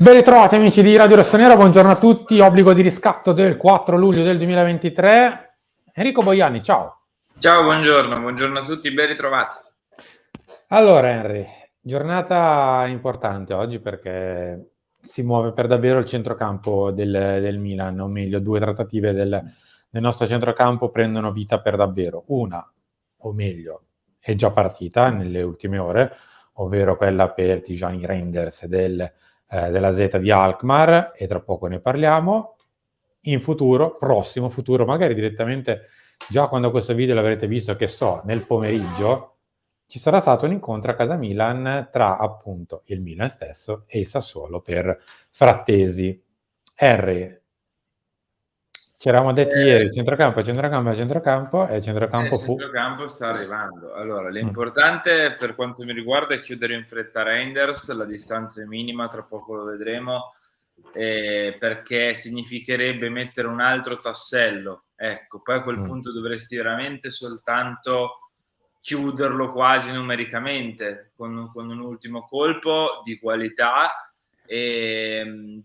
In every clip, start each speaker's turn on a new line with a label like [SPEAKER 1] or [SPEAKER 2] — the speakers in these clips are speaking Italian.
[SPEAKER 1] Ben ritrovati amici di Radio Rossonera, buongiorno a tutti, obbligo di riscatto del 4 luglio del 2023. Enrico Boiani, ciao.
[SPEAKER 2] Ciao, buongiorno a tutti, ben ritrovati.
[SPEAKER 1] Allora Henry, giornata importante oggi perché si muove per davvero il centrocampo del Milan, o meglio, due trattative del nostro centrocampo prendono vita per davvero. Una, o meglio, è già partita nelle ultime ore, ovvero quella per Tijani Reinders della Z di Alkmaar, e tra poco ne parliamo. In futuro, prossimo futuro, magari direttamente già quando questo video l'avrete visto, che so, nel pomeriggio, ci sarà stato un incontro a casa Milan tra appunto il Milan stesso e il Sassuolo per Frattesi. Henry, ci eravamo detti ieri, centrocampo, e il centrocampo
[SPEAKER 2] Il
[SPEAKER 1] fu...
[SPEAKER 2] centrocampo sta arrivando. Allora, l'importante per quanto mi riguarda è chiudere in fretta Reinders, la distanza è minima, tra poco lo vedremo, perché significherebbe mettere un altro tassello. Ecco, poi a quel punto dovresti veramente soltanto chiuderlo quasi numericamente con un ultimo colpo di qualità,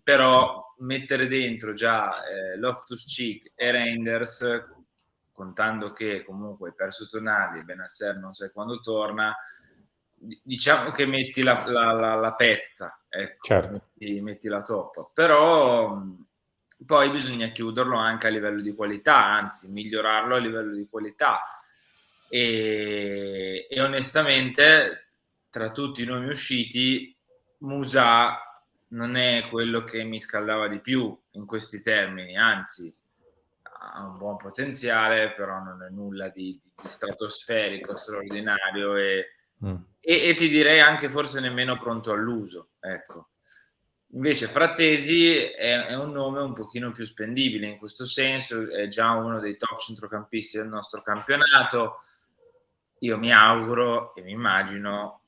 [SPEAKER 2] però mettere dentro già Loftus-Cheek e Reinders, contando che comunque hai perso Tonali, Benasser non sai quando torna, diciamo che metti la pezza, ecco,
[SPEAKER 1] Certo.
[SPEAKER 2] metti la toppa, però poi bisogna chiuderlo anche a livello di qualità, anzi migliorarlo a livello di qualità, e onestamente tra tutti i nomi usciti Musa non è quello che mi scaldava di più in questi termini, anzi ha un buon potenziale, però non è nulla di stratosferico, straordinario, e ti direi anche forse nemmeno pronto all'uso, ecco. Invece Frattesi è un nome un pochino più spendibile in questo senso, è già uno dei top centrocampisti del nostro campionato. Io mi auguro e mi immagino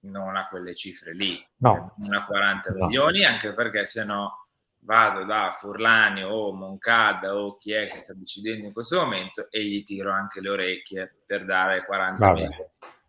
[SPEAKER 2] non a quelle cifre lì,
[SPEAKER 1] No.
[SPEAKER 2] non a 40
[SPEAKER 1] No.
[SPEAKER 2] milioni, anche perché se no vado da Furlani o Moncada o chi è che sta decidendo in questo momento e gli tiro anche le orecchie per dare 40 milioni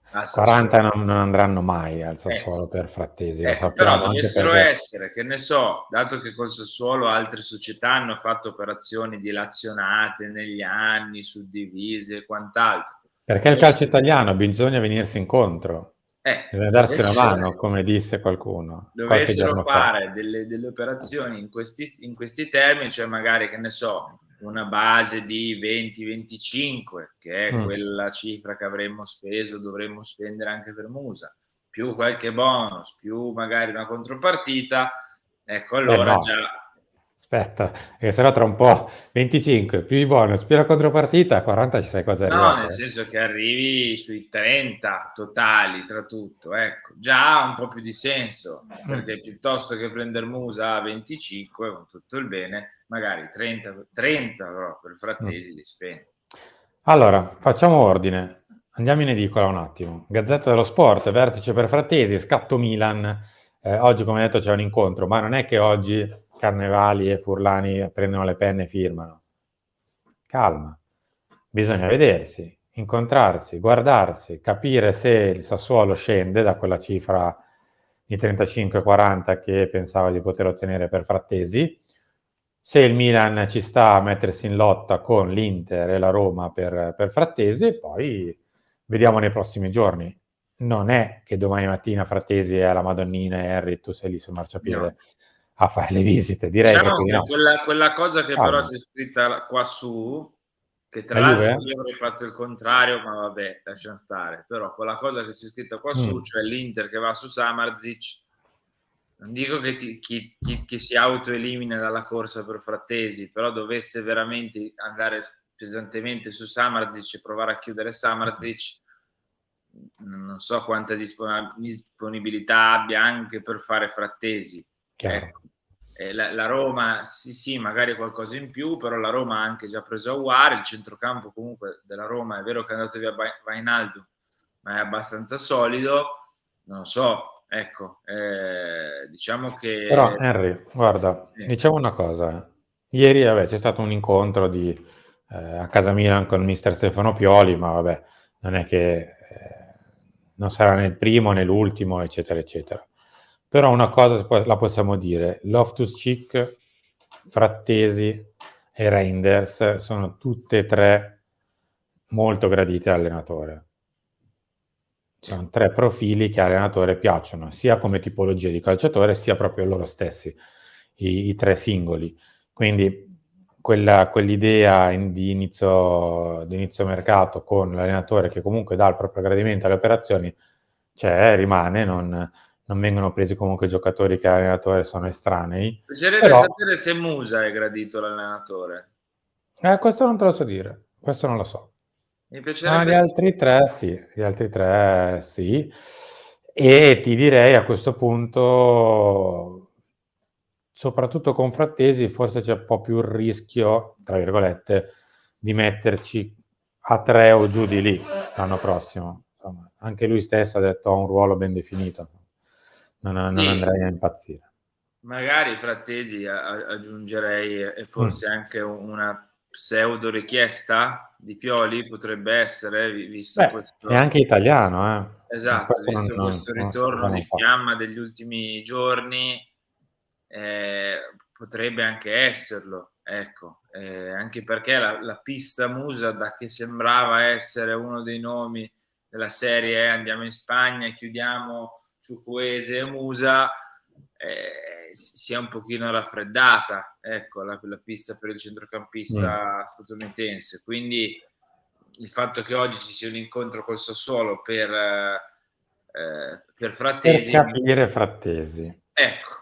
[SPEAKER 2] al
[SPEAKER 1] 40
[SPEAKER 2] Sassuolo.
[SPEAKER 1] non andranno mai al Sassuolo per Frattesi, lo
[SPEAKER 2] Però
[SPEAKER 1] sappiamo, anche
[SPEAKER 2] dovessero
[SPEAKER 1] perché...
[SPEAKER 2] essere, che ne so, dato che col Sassuolo altre società hanno fatto operazioni dilazionate negli anni, suddivise e quant'altro.
[SPEAKER 1] Perché il calcio italiano bisogna venirsi incontro, bisogna darsi una
[SPEAKER 2] Dovessero,
[SPEAKER 1] mano, come disse qualcuno qualche
[SPEAKER 2] dovessero
[SPEAKER 1] giorno fa.
[SPEAKER 2] fare delle operazioni in questi termini, cioè magari, che ne so, una base di 20-25, che è quella cifra che avremmo speso, dovremmo spendere anche per Musa, più qualche bonus, più magari una contropartita, ecco, allora
[SPEAKER 1] No,
[SPEAKER 2] già...
[SPEAKER 1] aspetta, perché sennò tra un po' 25 più i bonus più la contropartita, a 40 ci sai cosa è
[SPEAKER 2] No,
[SPEAKER 1] arrivato.
[SPEAKER 2] nel senso che arrivi sui 30 totali tra tutto, ecco, già ha un po' più di senso, perché piuttosto che prendere Musa a 25, con tutto il bene, magari 30 però per Frattesi li spendi.
[SPEAKER 1] Allora, facciamo ordine. Andiamo in edicola un attimo. Gazzetta dello Sport, vertice per Frattesi, scatto Milan. Oggi, come detto, c'è un incontro, ma non è che oggi Carnevali e Furlani prendono le penne e firmano. Calma. Bisogna vedersi, incontrarsi, guardarsi, capire se il Sassuolo scende da quella cifra di 35-40 che pensava di poter ottenere per Frattesi, se il Milan ci sta a mettersi in lotta con l'Inter e la Roma per Frattesi, e poi vediamo nei prossimi giorni. Non è che domani mattina Frattesi è alla Madonnina e Harry, tu sei lì sul marciapiede
[SPEAKER 2] No.
[SPEAKER 1] a fare le visite, direi
[SPEAKER 2] Diciamo
[SPEAKER 1] proprio di
[SPEAKER 2] che
[SPEAKER 1] no.
[SPEAKER 2] quella cosa che però
[SPEAKER 1] Calma.
[SPEAKER 2] c'è scritta qua su, che tra
[SPEAKER 1] La Juve?
[SPEAKER 2] l'altro io avrei fatto il contrario, ma vabbè, lasciamo stare, però quella cosa che c'è scritta qua su, cioè l'Inter che va su Samardzic, non dico che si autoelimina dalla corsa per Frattesi, però dovesse veramente andare pesantemente su Samardzic e provare a chiudere Samardzic, non so quanta disponibilità abbia anche per fare Frattesi. Ecco. La Roma, sì, magari qualcosa in più, però la Roma ha anche già preso Aouar, il centrocampo comunque della Roma è vero che è andato via Wijnaldum, ma è abbastanza solido, non so, ecco, diciamo che...
[SPEAKER 1] Però Henry, guarda, diciamo una cosa. Ieri c'è stato un incontro a casa Milan con il mister Stefano Pioli, ma vabbè, non è che non sarà né il primo né l'ultimo, eccetera, eccetera. Però una cosa la possiamo dire: Loftus-Cheek, Frattesi e Reinders sono tutte e tre molto graditi dall'allenatore.
[SPEAKER 2] Sì.
[SPEAKER 1] Sono tre profili che all'allenatore piacciono, sia come tipologia di calciatore, sia proprio loro stessi, i tre singoli. Quindi quell'idea di inizio mercato con l'allenatore che comunque dà il proprio gradimento alle operazioni c'è, rimane, non vengono presi comunque giocatori che all'allenatore sono estranei.
[SPEAKER 2] Piacerebbe
[SPEAKER 1] Però
[SPEAKER 2] sapere se Musa è gradito l'allenatore.
[SPEAKER 1] questo non te lo so dire, questo non lo so.
[SPEAKER 2] Mi
[SPEAKER 1] Ma
[SPEAKER 2] piacerebbe sapere.
[SPEAKER 1] gli altri tre sì. E ti direi a questo punto, soprattutto con Frattesi, forse c'è un po' più il rischio, tra virgolette, di metterci a tre o giù di lì l'anno prossimo. Insomma, anche lui stesso ha detto ho un ruolo ben definito, non
[SPEAKER 2] Sì,
[SPEAKER 1] andrei a impazzire.
[SPEAKER 2] magari Frattesi aggiungerei e forse anche una pseudo richiesta di Pioli potrebbe essere, visto
[SPEAKER 1] Beh, è
[SPEAKER 2] questo,
[SPEAKER 1] anche italiano,
[SPEAKER 2] esatto,
[SPEAKER 1] questo
[SPEAKER 2] visto questo
[SPEAKER 1] non si
[SPEAKER 2] ritorno
[SPEAKER 1] poteva
[SPEAKER 2] di
[SPEAKER 1] non fare.
[SPEAKER 2] fiamma degli ultimi giorni, potrebbe anche esserlo, ecco, anche perché la pista Musa, da che sembrava essere uno dei nomi della serie, andiamo in Spagna, chiudiamo Ciucuese e Musa, si è un pochino raffreddata, ecco, la pista per il centrocampista statunitense. Quindi il fatto che oggi ci sia un incontro col Sassuolo per
[SPEAKER 1] Per
[SPEAKER 2] Frattesi,
[SPEAKER 1] capire Frattesi.
[SPEAKER 2] ecco,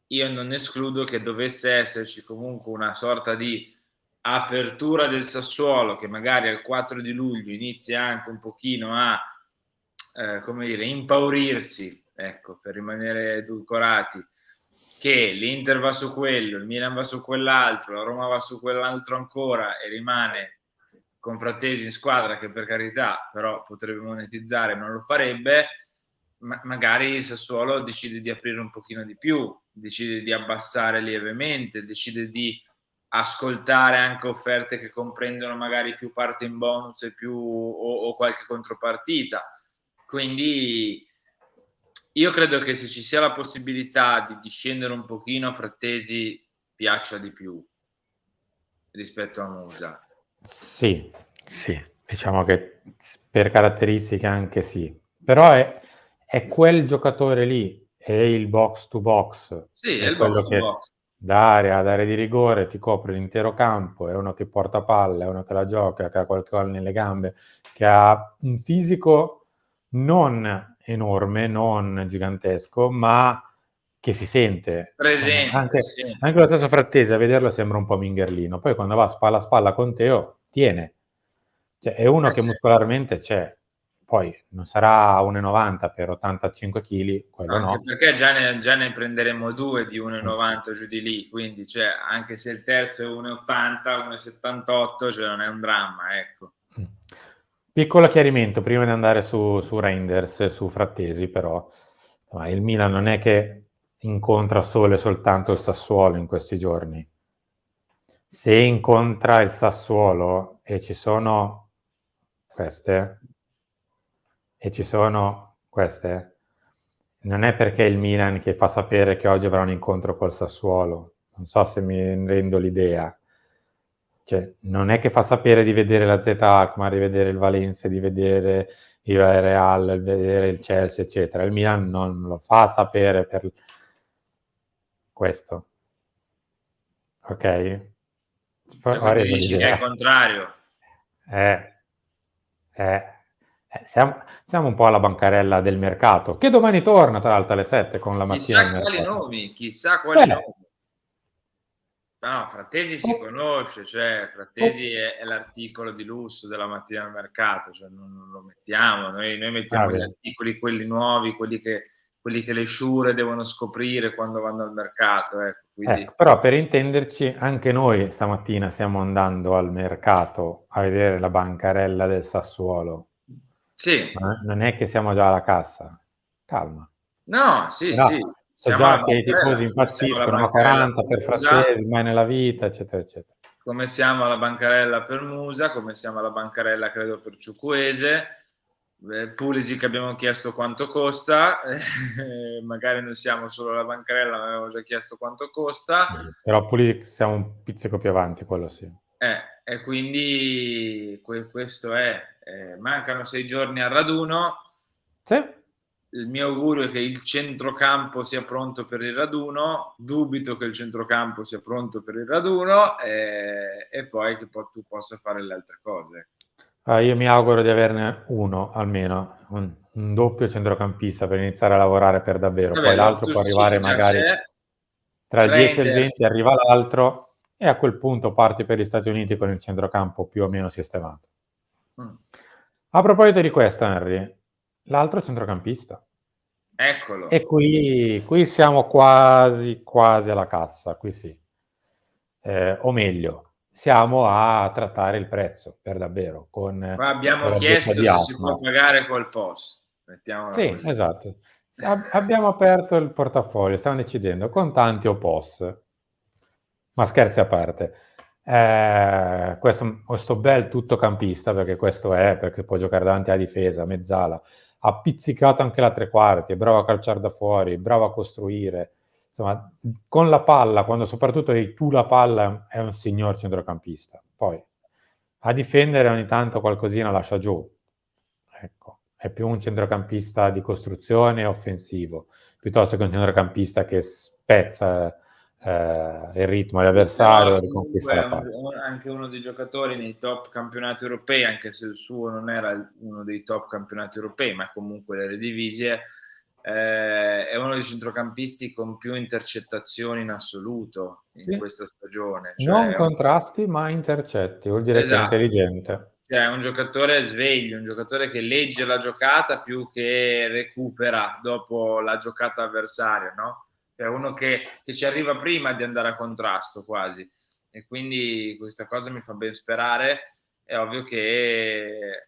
[SPEAKER 2] io non escludo che dovesse esserci comunque una sorta di apertura del Sassuolo che magari al 4 di luglio inizia anche un pochino a come dire, impaurirsi, ecco, per rimanere edulcorati, che l'Inter va su quello, il Milan va su quell'altro, la Roma va su quell'altro ancora e rimane con Frattesi in squadra, che per carità però potrebbe monetizzare, non lo farebbe, magari il Sassuolo decide di aprire un pochino di più, decide di abbassare lievemente, decide di ascoltare anche offerte che comprendono magari più parte in bonus e più, o qualche contropartita. Quindi io credo che se ci sia la possibilità di scendere un pochino, Frattesi piaccia di più rispetto a Musa.
[SPEAKER 1] Sì, sì, diciamo che per caratteristiche anche sì. Però è quel giocatore lì, è il box to box,
[SPEAKER 2] Sì, è
[SPEAKER 1] è
[SPEAKER 2] il
[SPEAKER 1] quello
[SPEAKER 2] box to
[SPEAKER 1] che
[SPEAKER 2] box.
[SPEAKER 1] da area di rigore ti copre l'intero campo, è uno che porta palla, è uno che la gioca, che ha qualche gol nelle gambe, che ha un fisico non enorme, non gigantesco, ma che si sente. Insomma,
[SPEAKER 2] Presente, sì.
[SPEAKER 1] anche lo stesso Frattesi a vederlo sembra un po' mingherlino, poi quando va spalla a spalla con Teo tiene, cioè, è uno che
[SPEAKER 2] Sì.
[SPEAKER 1] muscolarmente c'è, poi non sarà 1,90 per 85 kg, quello
[SPEAKER 2] Anche
[SPEAKER 1] no.
[SPEAKER 2] perché già ne prenderemo due di 1,90 giù di lì, quindi cioè, anche se il terzo è 1,80, 1,78, cioè non è un dramma, ecco.
[SPEAKER 1] Piccolo chiarimento prima di andare su Reinders, su Frattesi, però il Milan non è che incontra solo e soltanto il Sassuolo in questi giorni. Se incontra il Sassuolo e ci sono queste, non è perché è il Milan che fa sapere che oggi avrà un incontro col Sassuolo. Non so se mi rendo l'idea. Cioè, non è che fa sapere di vedere la Z Alkmaar, di vedere il Valencia, di vedere il Real, di vedere il Chelsea, eccetera. Il Milan non lo fa sapere per questo. Ok?
[SPEAKER 2] Cioè,
[SPEAKER 1] Ho
[SPEAKER 2] quindi
[SPEAKER 1] reso
[SPEAKER 2] dici che è il
[SPEAKER 1] l'idea.
[SPEAKER 2] contrario.
[SPEAKER 1] Eh, eh, siamo un po' alla bancarella del mercato, che domani torna, tra l'altro, alle 7 con la mattina del
[SPEAKER 2] Chissà quali
[SPEAKER 1] mercato.
[SPEAKER 2] nomi, chissà quali
[SPEAKER 1] Beh,
[SPEAKER 2] nomi. No, Frattesi si
[SPEAKER 1] oh,
[SPEAKER 2] conosce, cioè
[SPEAKER 1] oh,
[SPEAKER 2] Frattesi è l'articolo di lusso della mattina al mercato, cioè non lo mettiamo, noi
[SPEAKER 1] va
[SPEAKER 2] mettiamo gli
[SPEAKER 1] bene.
[SPEAKER 2] articoli, quelli nuovi, quelli che le sciure devono scoprire quando vanno al mercato, ecco, quindi
[SPEAKER 1] Ecco, però per intenderci, anche noi stamattina stiamo andando al mercato a vedere la bancarella del Sassuolo.
[SPEAKER 2] sì,
[SPEAKER 1] Ma non è che siamo già alla cassa. Calma.
[SPEAKER 2] no, sì,
[SPEAKER 1] Però
[SPEAKER 2] sì,
[SPEAKER 1] so
[SPEAKER 2] siamo alla
[SPEAKER 1] già che i tifosi
[SPEAKER 2] bancarella, come siamo alla
[SPEAKER 1] impazziscono, ma
[SPEAKER 2] bancarella
[SPEAKER 1] 40
[SPEAKER 2] per
[SPEAKER 1] per
[SPEAKER 2] Musa,
[SPEAKER 1] Frattesi, mai nella vita, eccetera, eccetera.
[SPEAKER 2] come siamo alla bancarella per Musa, come siamo alla bancarella credo per Ciucuese, Pulisic abbiamo chiesto quanto costa, magari non siamo solo la bancarella, ma avevamo già chiesto quanto costa.
[SPEAKER 1] Però Pulisic siamo un pizzico più avanti, quello sì.
[SPEAKER 2] E quindi questo è. Mancano 6 giorni al raduno.
[SPEAKER 1] Sì.
[SPEAKER 2] Il mio augurio è che il centrocampo sia pronto per il raduno, dubito che il centrocampo sia pronto per il raduno e poi che tu possa fare le altre cose.
[SPEAKER 1] Io mi auguro di averne uno almeno, un doppio centrocampista per iniziare a lavorare per davvero.
[SPEAKER 2] Vabbè,
[SPEAKER 1] Poi l'altro può arrivare
[SPEAKER 2] Loftus-Cheek già
[SPEAKER 1] magari
[SPEAKER 2] c'è,
[SPEAKER 1] tra il 10 e il
[SPEAKER 2] Reinders.
[SPEAKER 1] 20, arriva l'altro e a quel punto parti per gli Stati Uniti con il centrocampo più o meno sistemato. A proposito di questo, Henry, l'altro centrocampista.
[SPEAKER 2] Eccolo.
[SPEAKER 1] E qui siamo quasi alla cassa, qui sì. O meglio, siamo a trattare il prezzo per davvero con
[SPEAKER 2] Qua abbiamo
[SPEAKER 1] la bocca
[SPEAKER 2] chiesto
[SPEAKER 1] di
[SPEAKER 2] se si può
[SPEAKER 1] Alkmaar.
[SPEAKER 2] pagare col POS, mettiamola
[SPEAKER 1] Sì,
[SPEAKER 2] così.
[SPEAKER 1] esatto. Abbiamo aperto il portafoglio, stiamo decidendo contanti o POS. Ma scherzi a parte. Questo bel tuttocampista, perché questo è, perché può giocare davanti alla difesa, mezzala, ha pizzicato anche la tre quarti, è bravo a calciare da fuori, bravo a costruire. Insomma, con la palla, quando soprattutto hai tu la palla, è un signor centrocampista. Poi, a difendere ogni tanto qualcosina lascia giù. Ecco, è più un centrocampista di costruzione offensivo, piuttosto che un centrocampista che spezza il ritmo dell'avversario
[SPEAKER 2] Però
[SPEAKER 1] e riconquista
[SPEAKER 2] comunque
[SPEAKER 1] la
[SPEAKER 2] è
[SPEAKER 1] palla.
[SPEAKER 2] anche uno dei giocatori nei top campionati europei, anche se il suo non era uno dei top campionati europei, ma comunque l'Eredivisie, è uno dei centrocampisti con più intercettazioni in assoluto in
[SPEAKER 1] Sì.
[SPEAKER 2] questa stagione.
[SPEAKER 1] Non
[SPEAKER 2] Cioè,
[SPEAKER 1] contrasti, ma intercetti, vuol dire che è
[SPEAKER 2] esatto.
[SPEAKER 1] intelligente.
[SPEAKER 2] Cioè, è un giocatore sveglio, un giocatore che legge la giocata più che recupera dopo la giocata avversaria, no? È uno che ci arriva prima di andare a contrasto quasi. E quindi questa cosa mi fa ben sperare. È ovvio che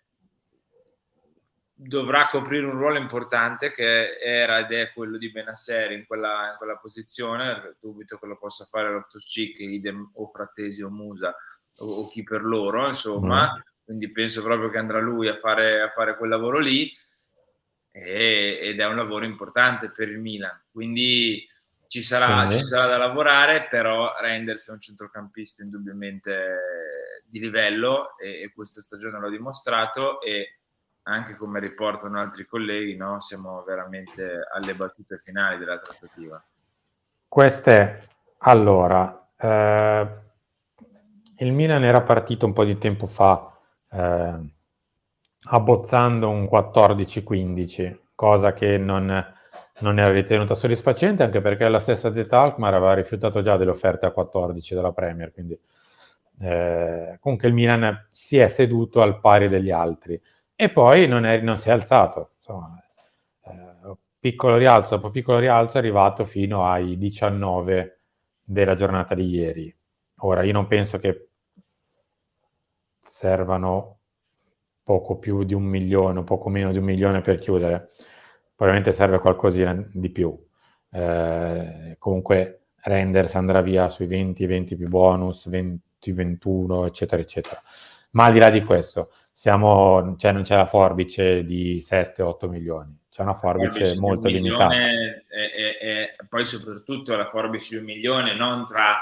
[SPEAKER 2] dovrà coprire un ruolo importante che era ed è quello di Benasseri in quella posizione. Dubito che lo possa fare Loftus-Cheek, idem o Frattesi o Musa o chi per loro, insomma. Quindi penso proprio che andrà lui a fare quel lavoro lì ed è un lavoro importante per il Milan. Quindi ci sarà da lavorare, però Reinders è un centrocampista indubbiamente di livello e questa stagione l'ha dimostrato e anche come riportano altri colleghi, no? Siamo veramente alle battute finali della trattativa.
[SPEAKER 1] Allora, il Milan era partito un po' di tempo fa abbozzando un 14-15, cosa che non era ritenuta soddisfacente, anche perché la stessa Z Alkmaar aveva rifiutato già delle offerte a 14 dalla Premier, quindi comunque il Milan si è seduto al pari degli altri e poi non si è alzato, insomma, piccolo rialzo dopo piccolo rialzo è arrivato fino ai 19 della giornata di ieri. Ora, io non penso che servano poco più di 1 milione o poco meno di 1 milione per chiudere, probabilmente serve qualcosina di più. Comunque Renders andrà via sui 20 più bonus, 20-21, eccetera, eccetera. Ma al di là di questo, non c'è la forbice di 7-8 milioni, c'è una forbice molto limitata.
[SPEAKER 2] E poi soprattutto la forbice di 1 milione non tra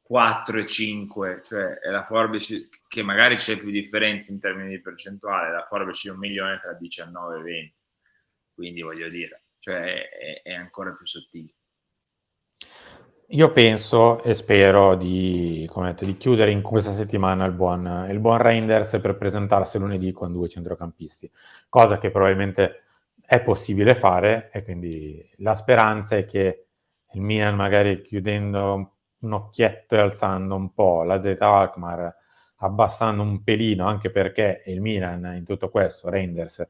[SPEAKER 2] 4 e 5, cioè è la forbice che magari c'è più differenza in termini di percentuale, la forbice di 1 milione tra 19 e 20, quindi voglio dire, cioè è ancora più sottile.
[SPEAKER 1] Io penso e spero di chiudere in questa settimana il buon Reinders per presentarsi lunedì con 2 centrocampisti, cosa che probabilmente è possibile fare e quindi la speranza è che il Milan magari chiudendo un occhietto e alzando un po' la Z Alkmaar, abbassando un pelino, anche perché il Milan in tutto questo, Reinders,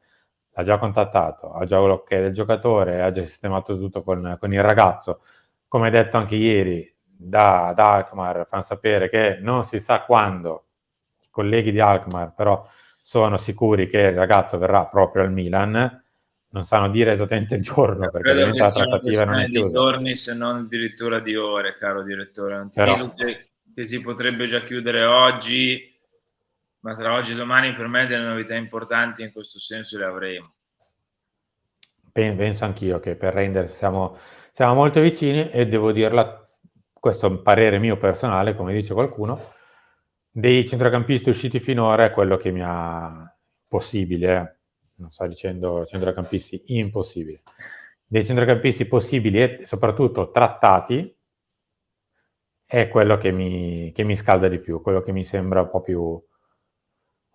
[SPEAKER 1] l'ha già contattato, ha già l'ok del giocatore, ha già sistemato tutto con il ragazzo. Come detto anche ieri, da Alkmaar fanno sapere che non si sa quando i colleghi di Alkmaar però sono sicuri che il ragazzo verrà proprio al Milan, non sanno dire esattamente il giorno perché
[SPEAKER 2] Credo che
[SPEAKER 1] ovviamente la
[SPEAKER 2] sia una
[SPEAKER 1] trattativa non è
[SPEAKER 2] questione di
[SPEAKER 1] chiusa.
[SPEAKER 2] giorni, se non addirittura di ore, caro direttore. Non ti
[SPEAKER 1] Però
[SPEAKER 2] dico che si potrebbe già chiudere oggi, Ma tra oggi e domani per me delle novità importanti in questo senso le avremo.
[SPEAKER 1] Penso anch'io che per Reinders siamo molto vicini e devo dirla, questo è un parere mio personale, come dice qualcuno, dei centrocampisti usciti finora è quello che mi ha possibile, non sto dicendo centrocampisti impossibili, dei centrocampisti possibili e soprattutto trattati è quello che mi scalda di più, quello che mi sembra un po' più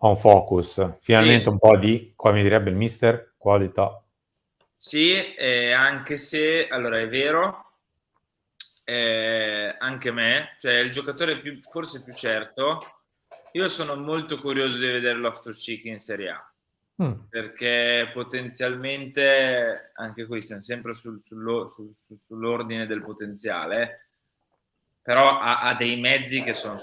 [SPEAKER 1] on focus, finalmente
[SPEAKER 2] Sì,
[SPEAKER 1] un po' di, come direbbe il mister, qualità.
[SPEAKER 2] sì, anche se, allora è vero, anche me, cioè il giocatore forse più certo, io sono molto curioso di vedere Loftus-Cheek in Serie A, perché potenzialmente, anche qui siamo sempre sull'ordine del potenziale, però ha dei mezzi che sono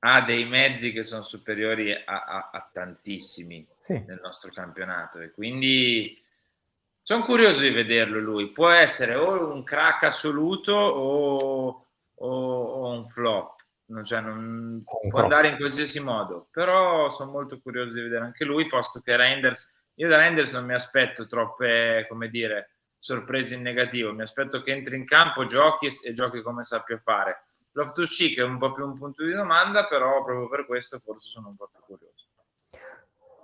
[SPEAKER 2] ha dei mezzi che sono superiori a tantissimi
[SPEAKER 1] Sì.
[SPEAKER 2] nel nostro campionato e quindi sono curioso di vederlo lui. Può essere o un crack assoluto o un flop, cioè può andare in qualsiasi modo, però sono molto curioso di vedere anche lui, posto che Reinders, io da Reinders non mi aspetto troppe, come dire, sorprese in negativo, mi aspetto che entri in campo, giochi e giochi come sappia fare. Loftus-Cheek è un po' più un punto di domanda, però proprio per questo forse sono un po' più curioso.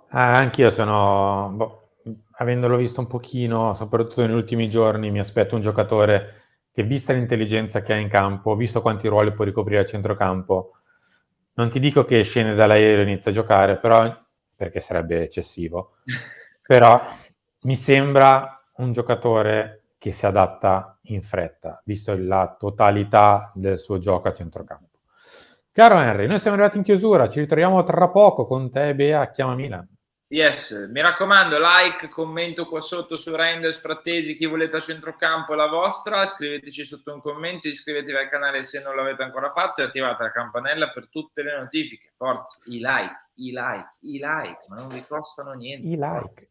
[SPEAKER 1] Anch'io sono, avendolo visto un pochino, soprattutto negli ultimi giorni, mi aspetto un giocatore che, vista l'intelligenza che ha in campo, visto quanti ruoli può ricoprire a centrocampo, non ti dico che scende dall'aereo e inizia a giocare, però, perché sarebbe eccessivo, però mi sembra un giocatore che si adatta in fretta, visto la totalità del suo gioco a centrocampo. Caro Henry, noi siamo arrivati in chiusura, ci ritroviamo tra poco con te e Bea a Chiama Milan.
[SPEAKER 2] Yes, mi raccomando, like, commento qua sotto su Reinders, Frattesi, chi volete a centrocampo è la vostra, scriveteci sotto un commento, iscrivetevi al canale se non l'avete ancora fatto e attivate la campanella per tutte le notifiche. Forza, i like, ma non vi costano niente.
[SPEAKER 1] I like.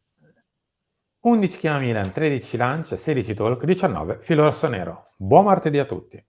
[SPEAKER 1] 11 Chiama Milan, 13 Lancia, 16 Talk, 19 Filo Rosso Nero. Buon martedì a tutti.